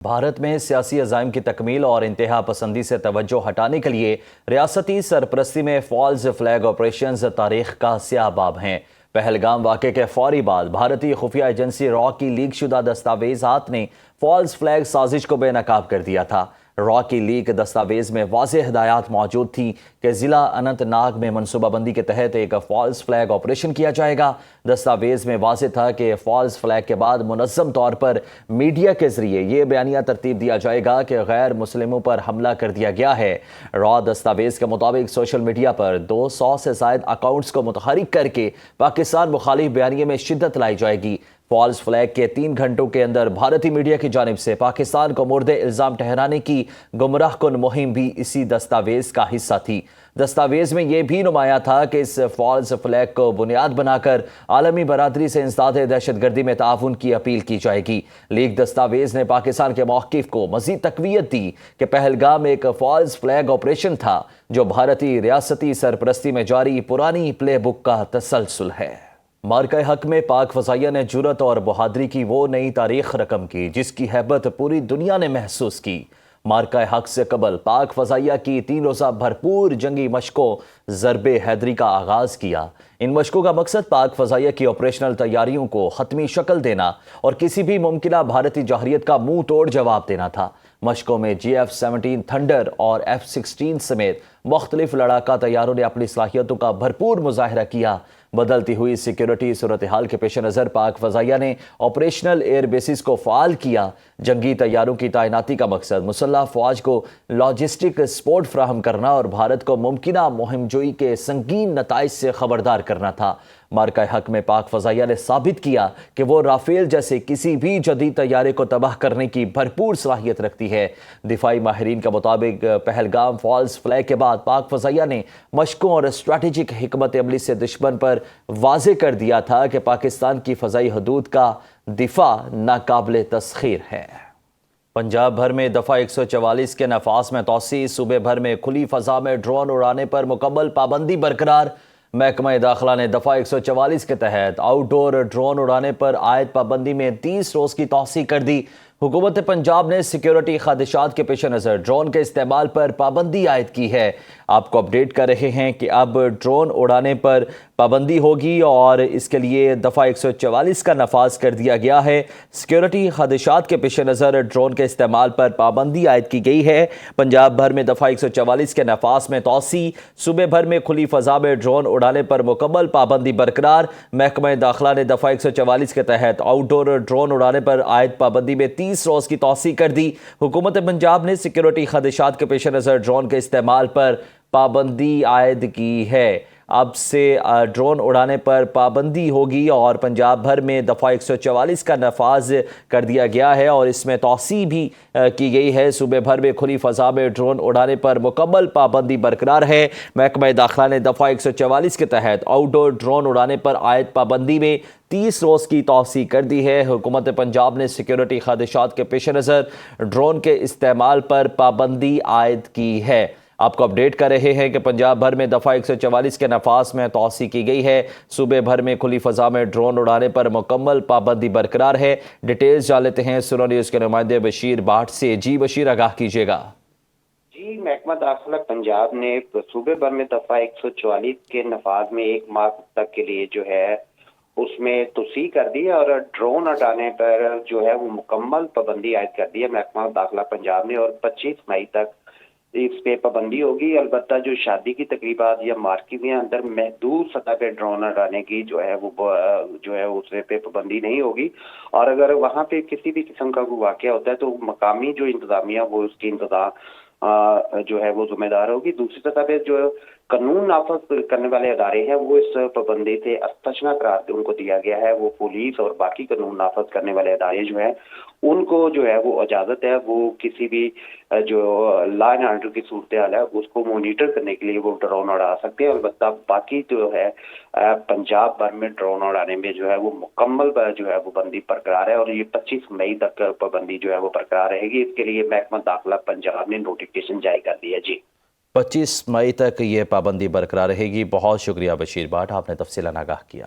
بھارت میں سیاسی عزائم کی تکمیل اور انتہا پسندی سے توجہ ہٹانے کے لیے ریاستی سرپرستی میں فالز فلیگ آپریشنز تاریخ کا سیاہ باب ہیں۔ پہلگام واقعے کے فوری بعد بھارتی خفیہ ایجنسی را کی لیک شدہ دستاویزات نے فالز فلیگ سازش کو بے نقاب کر دیا تھا۔ را کی لیک دستاویز میں واضح ہدایات موجود تھیں کہ ضلع اننت ناگ میں منصوبہ بندی کے تحت ایک فالز فلیگ آپریشن کیا جائے گا۔ دستاویز میں واضح تھا کہ فالز فلیگ کے بعد منظم طور پر میڈیا کے ذریعے یہ بیانیہ ترتیب دیا جائے گا کہ غیر مسلموں پر حملہ کر دیا گیا ہے۔ را دستاویز کے مطابق سوشل میڈیا پر 200 سے زائد اکاؤنٹس کو متحرک کر کے پاکستان مخالف بیانیے میں شدت لائی جائے گی۔ فالز فلیگ کے 3 گھنٹوں کے اندر بھارتی میڈیا کی جانب سے پاکستان کو مورد الزام ٹھہرانے کی گمراہ کن مہم بھی اسی دستاویز کا حصہ تھی۔ دستاویز میں یہ بھی نمایاں تھا کہ اس فالز فلیگ کو بنیاد بنا کر عالمی برادری سے انسداد دہشت گردی میں تعاون کی اپیل کی جائے گی۔ لیک دستاویز نے پاکستان کے موقف کو مزید تقویت دی کہ پہلگام ایک فالز فلیگ آپریشن تھا جو بھارتی ریاستی سرپرستی میں جاری پرانی پلے بک کا تسلسل ہے۔ مارکہ حق میں پاک فضائیہ نے جرأت اور بہادری کی وہ نئی تاریخ رقم کی جس کی ہیبت پوری دنیا نے محسوس کی۔ مارکہ حق سے قبل پاک فضائیہ کی 3 روزہ بھرپور جنگی مشقوں ضرب حیدری کا آغاز کیا۔ ان مشقوں کا مقصد پاک فضائیہ کی آپریشنل تیاریوں کو حتمی شکل دینا اور کسی بھی ممکنہ بھارتی جارحیت کا منہ توڑ جواب دینا تھا۔ مشقوں میں GF-17 تھنڈر اور F-16 سمیت مختلف لڑاکا طیاروں نے اپنی صلاحیتوں کا بھرپور مظاہرہ کیا۔ بدلتی ہوئی سیکیورٹی صورتحال کے پیش نظر پاک فضائیہ نے آپریشنل ایئر بیسز کو فعال کیا۔ جنگی طیاروں کی تعیناتی کا مقصد مسلح فوج کو لاجسٹک سپورٹ فراہم کرنا اور بھارت کو ممکنہ مہم جوئی کے سنگین نتائج سے خبردار کرنا تھا۔ مارکہ حق میں پاک فضائیہ نے ثابت کیا کہ وہ رافیل جیسے کسی بھی جدید طیارے کو تباہ کرنے کی بھرپور صلاحیت رکھتی ہے۔ دفاعی ماہرین کے مطابق پہلگام فالز فلیگ کے بعد پاک فضائیہ نے مشقوں اور اسٹریٹجک حکمت عملی سے دشمن پر واضح کر دیا تھا کہ پاکستان کی فضائی حدود کا دفاع ناقابل تسخیر ہے۔ پنجاب بھر میں دفعہ 144 کے نفاذ میں توسیع، صوبے بھر میں کھلی فضا میں ڈرون اڑانے پر مکمل پابندی برقرار۔ محکمہ داخلہ نے دفعہ 144 کے تحت آؤٹ ڈور ڈرون اڑانے پر عائد پابندی میں 30 روز کی توسیع کر دی۔ حکومت پنجاب نے سیکیورٹی خدشات کے پیش نظر ڈرون کے استعمال پر پابندی عائد کی ہے۔ آپ کو اپڈیٹ کر رہے ہیں کہ اب ڈرون اڑانے پر پابندی ہوگی اور اس کے لیے دفعہ 144 کا نفاذ کر دیا گیا ہے۔ سیکیورٹی خدشات کے پیش نظر ڈرون کے استعمال پر پابندی عائد کی گئی ہے۔ پنجاب بھر میں دفعہ 144 کے نفاذ میں توسیع، صوبے بھر میں کھلی فضا میں ڈرون اڑانے پر مکمل پابندی برقرار۔ محکمہ داخلہ نے دفعہ 144 کے تحت آؤٹ ڈور ڈرون اڑانے پر عائد پابندی میں 30 روز کی توسیع کر دی۔ حکومت پنجاب نے سیکیورٹی خدشات کے پیش نظر ڈرون کے استعمال پر پابندی عائد کی ہے۔ اب سے ڈرون اڑانے پر پابندی ہوگی اور پنجاب بھر میں دفعہ 144 کا نفاذ کر دیا گیا ہے اور اس میں توسیع بھی کی گئی ہے۔ صوبے بھر میں کھلی فضا میں ڈرون اڑانے پر مکمل پابندی برقرار ہے۔ محکمہ داخلہ نے دفعہ 144 کے تحت آؤٹ ڈور ڈرون اڑانے پر عائد پابندی میں 30 روز کی توسیع کر دی ہے۔ حکومت پنجاب نے سیکیورٹی خدشات کے پیش نظر ڈرون کے استعمال پر پابندی عائد کی ہے۔ آپ کو اپڈیٹ کر رہے ہیں کہ پنجاب بھر میں دفعہ 144 کے نفاذ میں توسیع کی گئی ہے۔ صوبے بھر میں کھلی فضا میں ڈرون اڑانے پر مکمل پابندی برقرار ہے۔ ڈیٹیلز جان لیتے ہیں سنو نیوز کے نمائندے بشیر بھاٹ سے۔ جی بشیر، آگاہ کیجیے گا۔ جی، محکمہ داخلہ پنجاب نے صوبے بھر میں دفعہ 144 کے نفاذ میں 1 ماہ تک کے لیے جو ہے اس میں توسیع کر دی ہے اور ڈرون اڑانے پر جو ہے وہ مکمل پابندی عائد کر دی ہے محکمہ داخلہ پنجاب نے، اور 25 مئی تک اس پہ پابندی ہوگی۔ البتہ جو شادی کی تقریبات یا مارکیٹ کے اندر محدود سطح پہ ڈرون اڑانے کی جو ہے اس پہ پابندی نہیں ہوگی، اور اگر وہاں پہ کسی بھی قسم کا کوئی واقعہ ہوتا ہے تو مقامی جو انتظامیہ وہ اس کی انتظام جو ہے وہ ذمہ دار ہوگی۔ دوسری سطح پہ جو قانون نافذ کرنے والے ادارے ہیں وہ اس پابندی سے استثنا قرار ان کو دیا گیا ہے۔ وہ پولیس اور باقی قانون نافذ کرنے والے ادارے جو ہیں ان کو جو ہے وہ اجازت ہے وہ کسی بھی جو لا اینڈ آرڈر کی صورتحال ہے اس کو مانیٹر کرنے کے لیے وہ ڈرون اڑا سکتے ہیں۔ البتہ باقی جو ہے پنجاب بھر میں ڈرون اڑانے میں جو ہے وہ مکمل جو ہے وہ بندی برقرار ہے، اور یہ 25 مئی تک پابندی جو ہے وہ برقرار رہے گی۔ اس کے لیے محکمہ داخلہ پنجاب نے نوٹیفکیشن جاری کر دی ہے۔ جی، 25 مئی تک یہ پابندی برقرار رہے گی۔ بہت شکریہ بشیر بھاٹ، آپ نے تفصیلاً آگاہ کیا۔